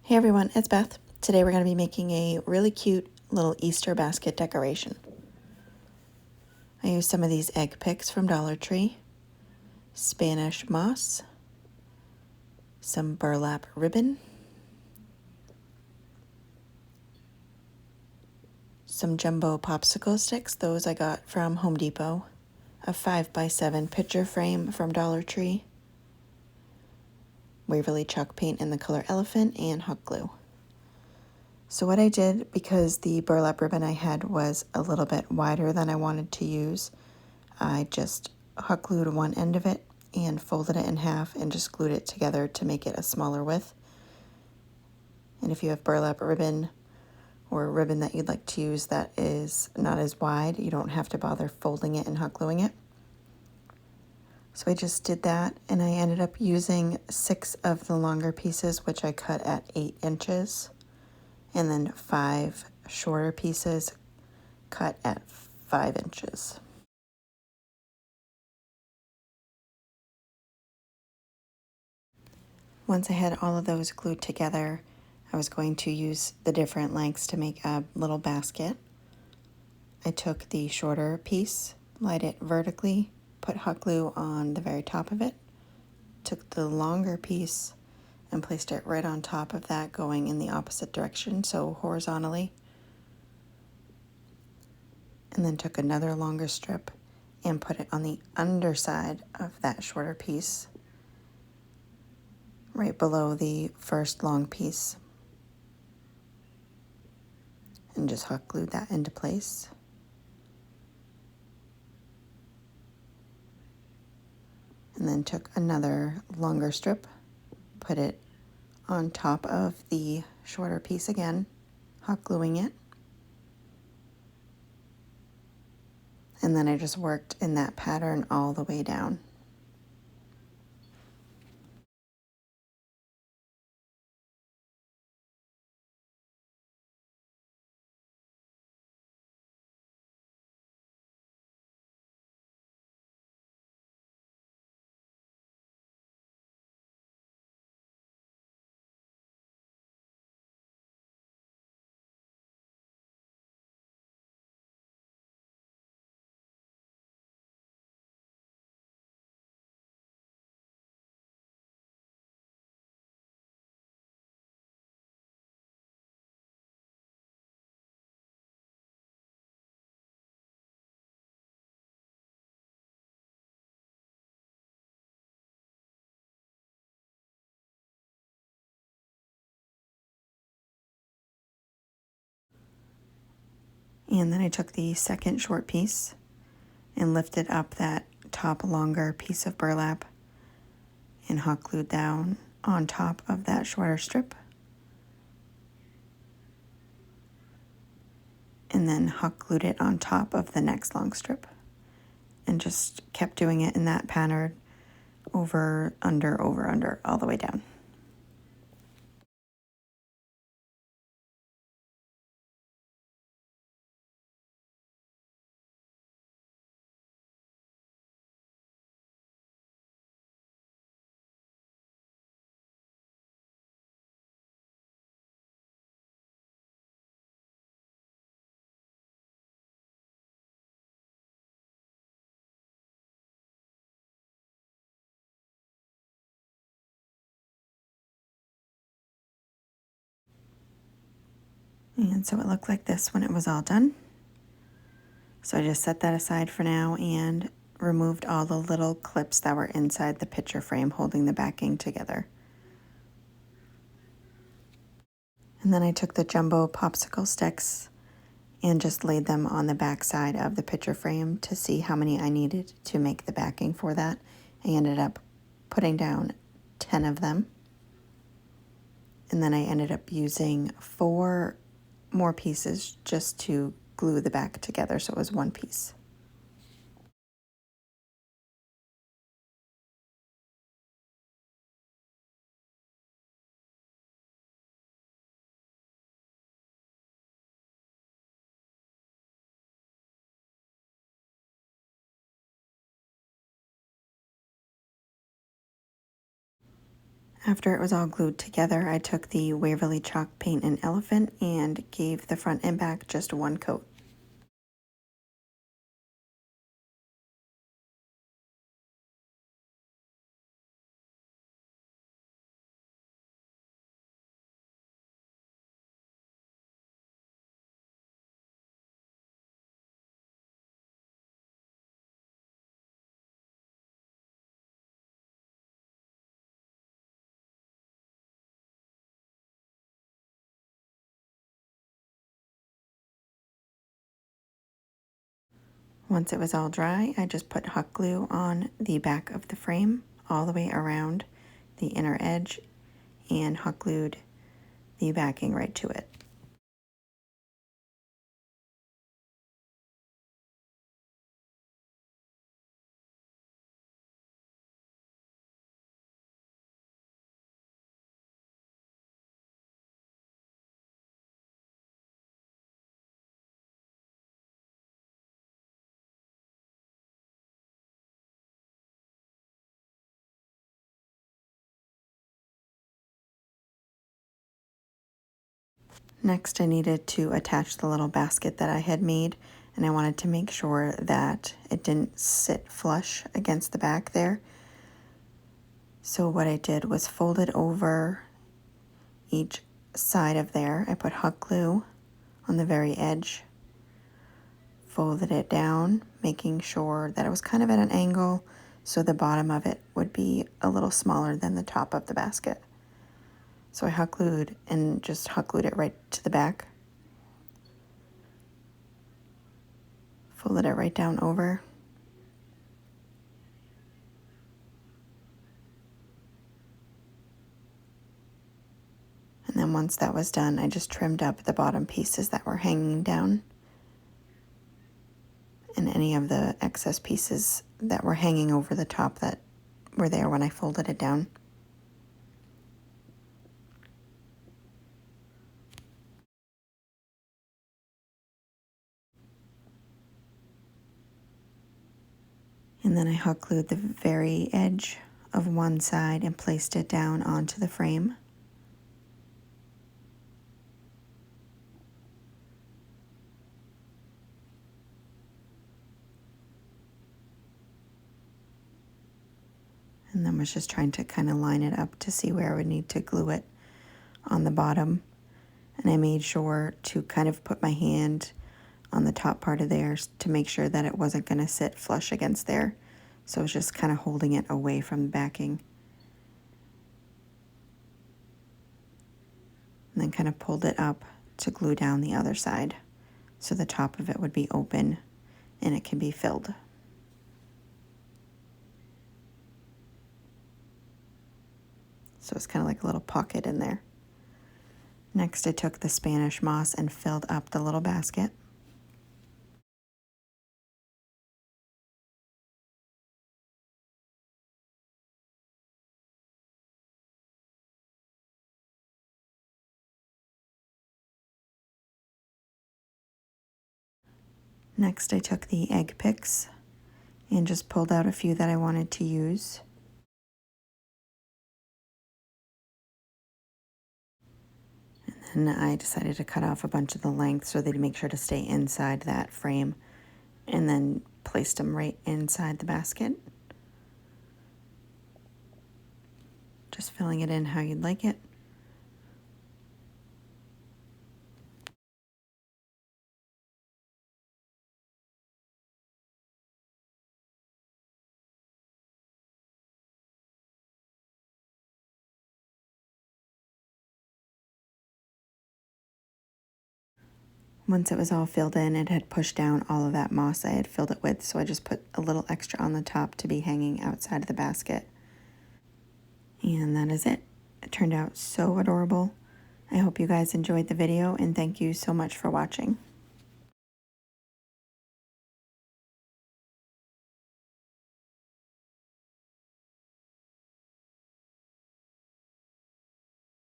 Hey everyone, it's Beth. Today we're going to be making a really cute little Easter basket decoration. I used some of these egg picks from Dollar Tree, Spanish moss, some burlap ribbon, some jumbo popsicle sticks, those I got from Home Depot, a 5x7 picture frame from Dollar Tree, Waverly chalk paint in the color elephant, and hot glue. So what I did, because the burlap ribbon I had was a little bit wider than I wanted to use, I just hot glued one end of it and folded it in half and just glued it together to make it a smaller width. And if you have burlap ribbon or ribbon that you'd like to use that is not as wide, you don't have to bother folding it and hot gluing it. So I just did that, and I ended up using 6 of the longer pieces, which I cut at 8 inches, and then 5 shorter pieces cut at 5 inches. Once I had all of those glued together, I was going to use the different lengths to make a little basket. I took the shorter piece, laid it vertically, put hot glue on the very top of it, took the longer piece and placed it right on top of that, going in the opposite direction, so horizontally, and then took another longer strip and put it on the underside of that shorter piece, right below the first long piece, and just hot glued that into place. And then took another longer strip, put it on top of the shorter piece again, hot gluing it. And then I just worked in that pattern all the way down. And then I took the second short piece and lifted up that top longer piece of burlap and hot glued down on top of that shorter strip. And then hot glued it on top of the next long strip. And just kept doing it in that pattern over, under, all the way down. And so it looked like this when it was all done. So I just set that aside for now and removed all the little clips that were inside the picture frame holding the backing together. And then I took the jumbo popsicle sticks and just laid them on the back side of the picture frame to see how many I needed to make the backing for that. I ended up putting down 10 of them. And then I ended up using 4 more pieces just to glue the back together, so it was one piece. After it was all glued together, I took the Waverly chalk paint and elephant and gave the front and back just one coat. Once it was all dry, I just put hot glue on the back of the frame all the way around the inner edge and hot glued the backing right to it. Next, I needed to attach the little basket that I had made, and I wanted to make sure that it didn't sit flush against the back there. So what I did was fold it over each side of there. I put hot glue on the very edge, folded it down, making sure that it was kind of at an angle so the bottom of it would be a little smaller than the top of the basket. So I hot glued and just hot glued it right to the back. Folded it right down over. And then once that was done, I just trimmed up the bottom pieces that were hanging down and any of the excess pieces that were hanging over the top that were there when I folded it down. And then I hot glued the very edge of one side and placed it down onto the frame. And then was just trying to kind of line it up to see where I would need to glue it on the bottom. And I made sure to kind of put my hand on the top part of there to make sure that it wasn't going to sit flush against there. So I was just kind of holding it away from the backing. And then kind of pulled it up to glue down the other side so the top of it would be open and it can be filled. So it's kind of like a little pocket in there. Next, I took the Spanish moss and filled up the little basket. Next, I took the egg picks and just pulled out a few that I wanted to use. And then I decided to cut off a bunch of the length so they'd make sure to stay inside that frame, and then placed them right inside the basket. Just filling it in how you'd like it. Once it was all filled in, it had pushed down all of that moss I had filled it with, so I just put a little extra on the top to be hanging outside of the basket. And that is it. It turned out so adorable. I hope you guys enjoyed the video, and thank you so much for watching.